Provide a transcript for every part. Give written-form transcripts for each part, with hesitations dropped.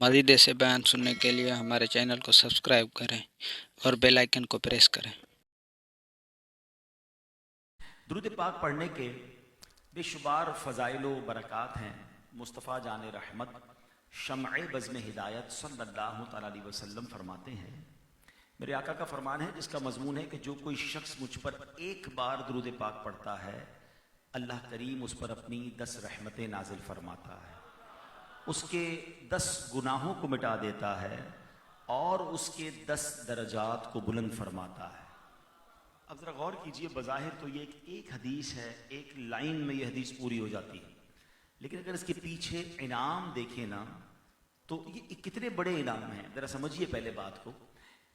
مزید ایسے بیان سننے کے لیے ہمارے چینل کو سبسکرائب کریں اور بیل آئیکن کو پریس کریں۔ درود پاک پڑھنے کے بے شمار فضائل و برکات ہیں۔ مصطفیٰ جان رحمت شمع بزم ہدایت صلی اللہ تعالیٰ علیہ وسلم فرماتے ہیں، میرے آقا کا فرمان ہے جس کا مضمون ہے کہ جو کوئی شخص مجھ پر ایک بار درود پاک پڑھتا ہے، اللہ کریم اس پر اپنی 10 رحمتیں نازل فرماتا ہے، اس کے 10 گناہوں کو مٹا دیتا ہے اور اس کے 10 درجات کو بلند فرماتا ہے۔ اب ذرا غور کیجئے، بظاہر تو یہ ایک حدیث ہے، ایک لائن میں یہ حدیث پوری ہو جاتی ہے، لیکن اگر اس کے پیچھے انعام دیکھیں نا تو یہ کتنے بڑے انعام ہیں۔ ذرا سمجھیے پہلے بات کو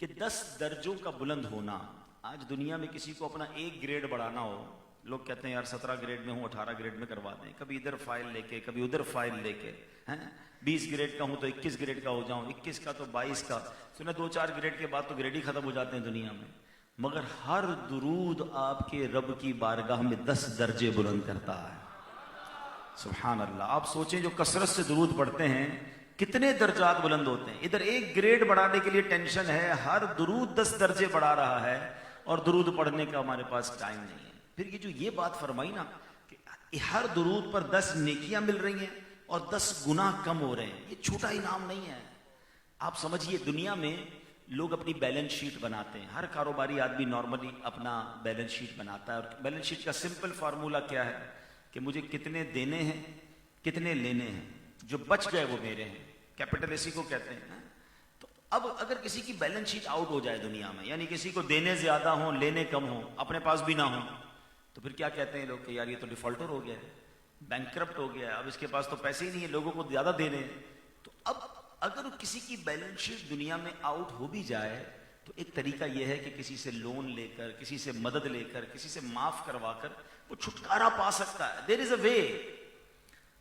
کہ 10 درجوں کا بلند ہونا۔ آج دنیا میں کسی کو اپنا ایک گریڈ بڑھانا ہو، لوگ کہتے ہیں یار 17 گریڈ میں ہوں 18 گریڈ میں کروا دیں، کبھی ادھر فائل لے کے کبھی ادھر فائل لے کے، 20 گریڈ کا ہوں تو 21 گریڈ کا ہو جاؤں، 21 کا تو 22 کا، سنا 2-4 گریڈ کے بعد تو گریڈ ہی ختم ہو جاتے ہیں دنیا میں۔ مگر ہر درود آپ کے رب کی بارگاہ میں 10 درجے بلند کرتا ہے۔ سبحان اللہ، آپ سوچیں جو کثرت سے درود پڑھتے ہیں کتنے درجات بلند ہوتے ہیں۔ ادھر ایک گریڈ بڑھانے کے لیے ٹینشن ہے، ہر درود 10 درجے بڑھا رہا ہے اور درود پڑھنے کا ہمارے پاس ٹائم نہیں ہے۔ پھر یہ بات فرمائی نا کہ ہر درود پر 10 نیکیاں مل رہی ہیں اور 10 گناہ کم ہو رہے ہیں، یہ چھوٹا انعام نہیں ہے۔ آپ سمجھیے دنیا میں لوگ اپنی بیلنس شیٹ بناتے ہیں، ہر کاروباری آدمی نارملی اپنا بیلنس شیٹ بناتا ہے، اور بیلنس شیٹ کا سمپل فارمولا کیا ہے کہ مجھے کتنے دینے ہیں کتنے لینے ہیں، جو بچ گئے وہ میرے ہیں، کیپٹل اسی کو کہتے ہیں۔ تو اب اگر کسی کی بیلنس شیٹ آؤٹ ہو جائے دنیا میں، یعنی کسی کو دینے زیادہ ہوں لینے کم ہوں، اپنے پاس بھی نہ ہوں، تو پھر کیا کہتے ہیں لوگ کہ یار یہ تو ڈیفالٹر ہو گیا ہے، بینکرپٹ ہو گیا ہے، اب اس کے پاس تو پیسے ہی نہیں ہے، لوگوں کو زیادہ دینے ہیں۔ تو اب اگر کسی کی بیلنس شیٹ دنیا میں آؤٹ ہو بھی جائے تو ایک طریقہ یہ ہے کہ کسی سے لون لے کر، کسی سے مدد لے کر، کسی سے معاف کروا کر وہ چھٹکارا پا سکتا ہے۔ دیر از اے وے۔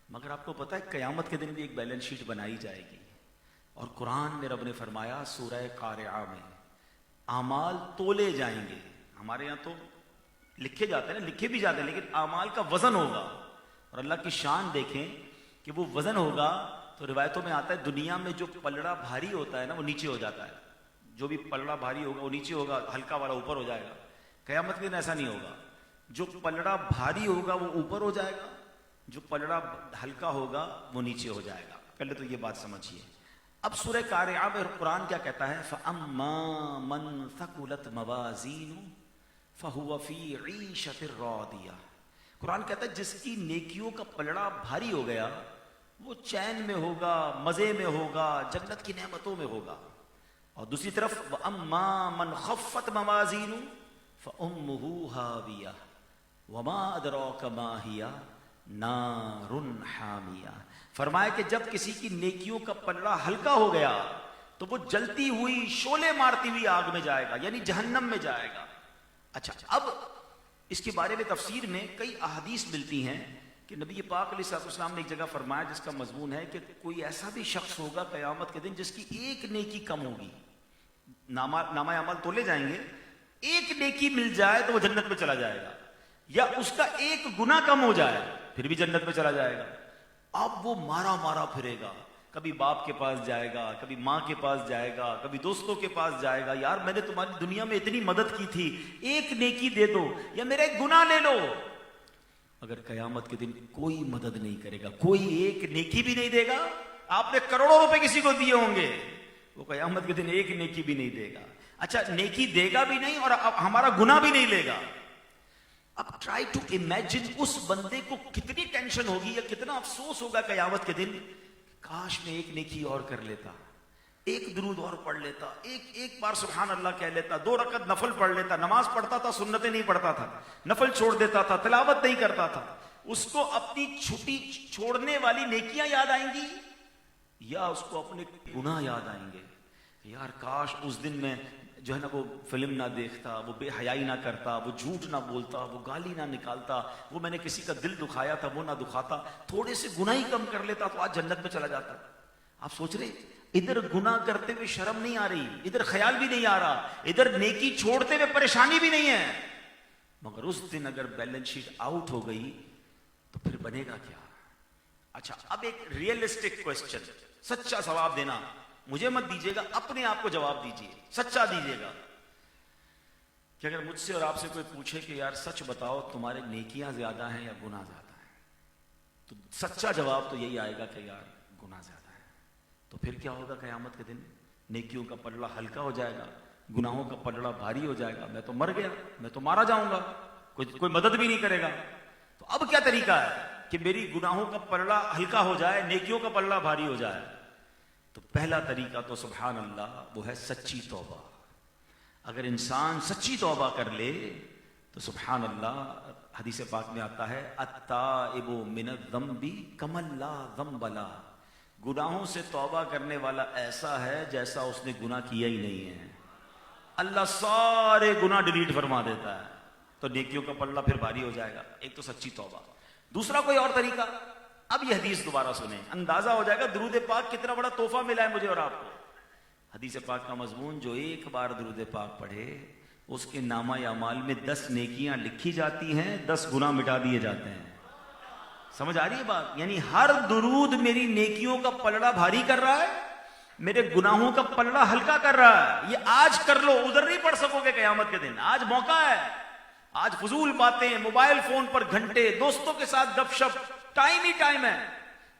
مگر آپ کو پتا ہے قیامت کے دن بھی ایک بیلنس شیٹ بنائی جائے گی، اور قرآن میں رب نے فرمایا سورہ قارعہ میں اعمال تولے جائیں گے۔ ہمارے یہاں تو لکھے جاتے ہیں نا، لکھے بھی جاتے ہیں، لیکن اعمال کا وزن ہوگا، اور اللہ کی شان دیکھیں کہ وہ وزن ہوگا تو روایتوں میں آتا ہے دنیا میں جو پلڑا بھاری ہوتا ہے نا وہ نیچے ہو جاتا ہے، جو بھی پلڑا بھاری ہوگا وہ نیچے ہوگا، ہلکا والا اوپر ہو جائے گا۔ قیامت کے دن ایسا نہیں ہوگا، جو پلڑا بھاری ہوگا وہ اوپر ہو جائے گا، جو پلڑا ہلکا ہوگا وہ نیچے ہو جائے گا۔ پہلے تو یہ بات سمجھیے۔ اب سورہ قارعہ میں قرآن کیا کہتا ہے؟ فَأَمَّا مَنْ ثَقُلَتْ مَوَازِينُهُ فَهُوَ فِي عِيشَةٍ رَاضِيَةٍ۔ قرآن کہتا ہے جس کی نیکیوں کا پلڑا بھاری ہو گیا وہ چین میں ہوگا، مزے میں ہوگا، جنت کی نعمتوں میں ہوگا۔ اور دوسری طرف وَأَمَّا مَنْ خَفَّتْ مَوَازِينُهُ فَأُمُّهُ هَاوِيَةٌ وَمَا أَدْرَاكَ مَا هِيَ نَارٌ حَامِيَةٌ۔ فرمایا کہ جب کسی کی نیکیوں کا پلڑا ہلکا ہو گیا تو وہ جلتی ہوئی شعلے مارتی ہوئی آگ میں جائے گا، یعنی جہنم میں جائے گا۔ اچھا، اب اس کے بارے میں تفسیر میں کئی احادیث ملتی ہیں کہ نبی پاک علیہ السلام نے ایک جگہ فرمایا جس کا مضمون ہے کہ کوئی ایسا بھی شخص ہوگا قیامت کے دن جس کی ایک نیکی کم ہوگی، نامہ عمل تولے جائیں گے، ایک نیکی مل جائے تو وہ جنت میں چلا جائے گا، یا اس کا ایک گناہ کم ہو جائے پھر بھی جنت میں چلا جائے گا۔ اب وہ مارا مارا پھرے گا، کبھی باپ کے پاس جائے گا، کبھی ماں کے پاس جائے گا، کبھی دوستوں کے پاس جائے گا، یار میں نے تمہاری دنیا میں اتنی مدد کی تھی، ایک نیکی دے دو یا میرا ایک گناہ لے لو۔ اگر قیامت کے دن کوئی مدد نہیں کرے گا، کوئی ایک نیکی بھی نہیں دے گا، آپ نے کروڑوں روپے کسی کو دیے ہوں گے، وہ قیامت کے دن ایک نیکی بھی نہیں دے گا۔ اچھا، نیکی دے گا بھی نہیں اور ہمارا گناہ بھی نہیں لے گا۔ اب ٹرائی ٹو امیجن اس بندے کو کتنی ٹینشن ہوگی یا کتنا افسوس ہوگا قیامت کے دن، کاش میں ایک نیکی اور کر لیتا، ایک درود اور پڑھ لیتا، ایک بار سبحان اللہ کہہ لیتا، 2 رکعت نفل پڑھ لیتا، نماز پڑھتا تھا سنتیں نہیں پڑھتا تھا، نفل چھوڑ دیتا تھا، تلاوت نہیں کرتا تھا، اس کو اپنی چھٹی چھوڑنے والی نیکیاں یاد آئیں گی یا اس کو اپنے گناہ یاد آئیں گے؟ یار کاش اس دن میں جو ہے نا وہ فلم نہ دیکھتا، وہ بے حیائی نہ کرتا، وہ جھوٹ نہ بولتا، وہ گالی نہ نکالتا، وہ میں نے کسی کا دل دکھایا تھا وہ نہ دکھاتا، تھوڑے سے گناہ ہی کم کر لیتا تو آج جنت میں چلا جاتا۔ آپ سوچ رہے ادھر گناہ کرتے ہوئے شرم نہیں آ رہی، ادھر خیال بھی نہیں آ رہا، ادھر نیکی چھوڑتے ہوئے پریشانی بھی نہیں ہے، مگر اس دن اگر بیلنس شیٹ آؤٹ ہو گئی تو پھر بنے گا کیا؟ اچھا، اب ایک ریئلسٹک کوسچن، سچا ثواب دینا، مجھے مت دیجیے گا، اپنے آپ کو جواب دیجیے، سچا دیجیے گا. کہ اگر مجھ سے اور آپ سے کوئی پوچھے کہ یار سچ بتاؤ تمہارے نیکیاں زیادہ ہیں یا گناہ زیادہ ہیں، تو سچا جواب تو یہی آئے گا کہ یار گناہ زیادہ ہے. تو پھر کیا ہوگا قیامت کے دن؟ نیکیوں کا پلڑا ہلکا ہو جائے گا، گناہوں کا پلڑا بھاری ہو جائے گا. میں تو مر گیا، میں تو مارا جاؤں گا، کوئی مدد بھی نہیں کرے گا. تو اب کیا طریقہ ہے کہ میری گناہوں کا پلڑا ہلکا ہو جائے، نیکیوں کا پلڑا بھاری ہو جائے؟ تو پہلا طریقہ تو سبحان اللہ وہ ہے سچی توبہ. اگر انسان سچی توبہ کر لے تو سبحان اللہ، حدیث پاک میں آتا ہے التائب من الذنب کمن لا ذنب لہ، گناہوں سے توبہ کرنے والا ایسا ہے جیسا اس نے گناہ کیا ہی نہیں ہے. اللہ سارے گناہ ڈیلیٹ فرما دیتا ہے. تو نیکیوں کا پلڑا پھر بھاری ہو جائے گا. ایک تو سچی توبہ. دوسرا کوئی اور طریقہ، اب یہ حدیث دوبارہ سنیں، اندازہ ہو جائے گا درود پاک کتنا بڑا تحفہ ملا ہے مجھے اور آپ کو. حدیث پاک کا مضمون، جو ایک بار درود پاک پڑھے اس کے نامہ اعمال میں 10 نیکیاں لکھی جاتی ہیں، 10 گناہ مٹا دیے جاتے ہیں. سمجھ آ رہی ہے بات؟ یعنی ہر درود میری نیکیوں کا پلڑا بھاری کر رہا ہے، میرے گناہوں کا پلڑا ہلکا کر رہا ہے. یہ آج کر لو، ادھر نہیں پڑھ سکو گے قیامت کے دن. آج موقع ہے. آج فضول باتیں، موبائل فون پر گھنٹے، دوستوں کے ساتھ گپ شپ، ٹائم ہی ٹائم ہے.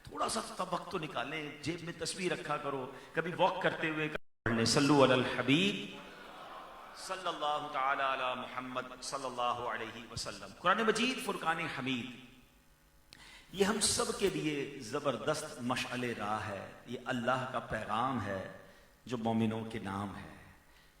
تھوڑا سا وقت تو نکالیں، جیب میں تصویر رکھا کرو، کبھی واک کرتے ہوئے پڑھنے صلو علی الحبیب صلی اللہ تعالی علی محمد صلی اللہ علیہ وسلم. قرآن مجید فرقان حمید یہ ہم سب کے لیے زبردست مشعل راہ ہے. یہ اللہ کا پیغام ہے جو مومنوں کے نام ہے.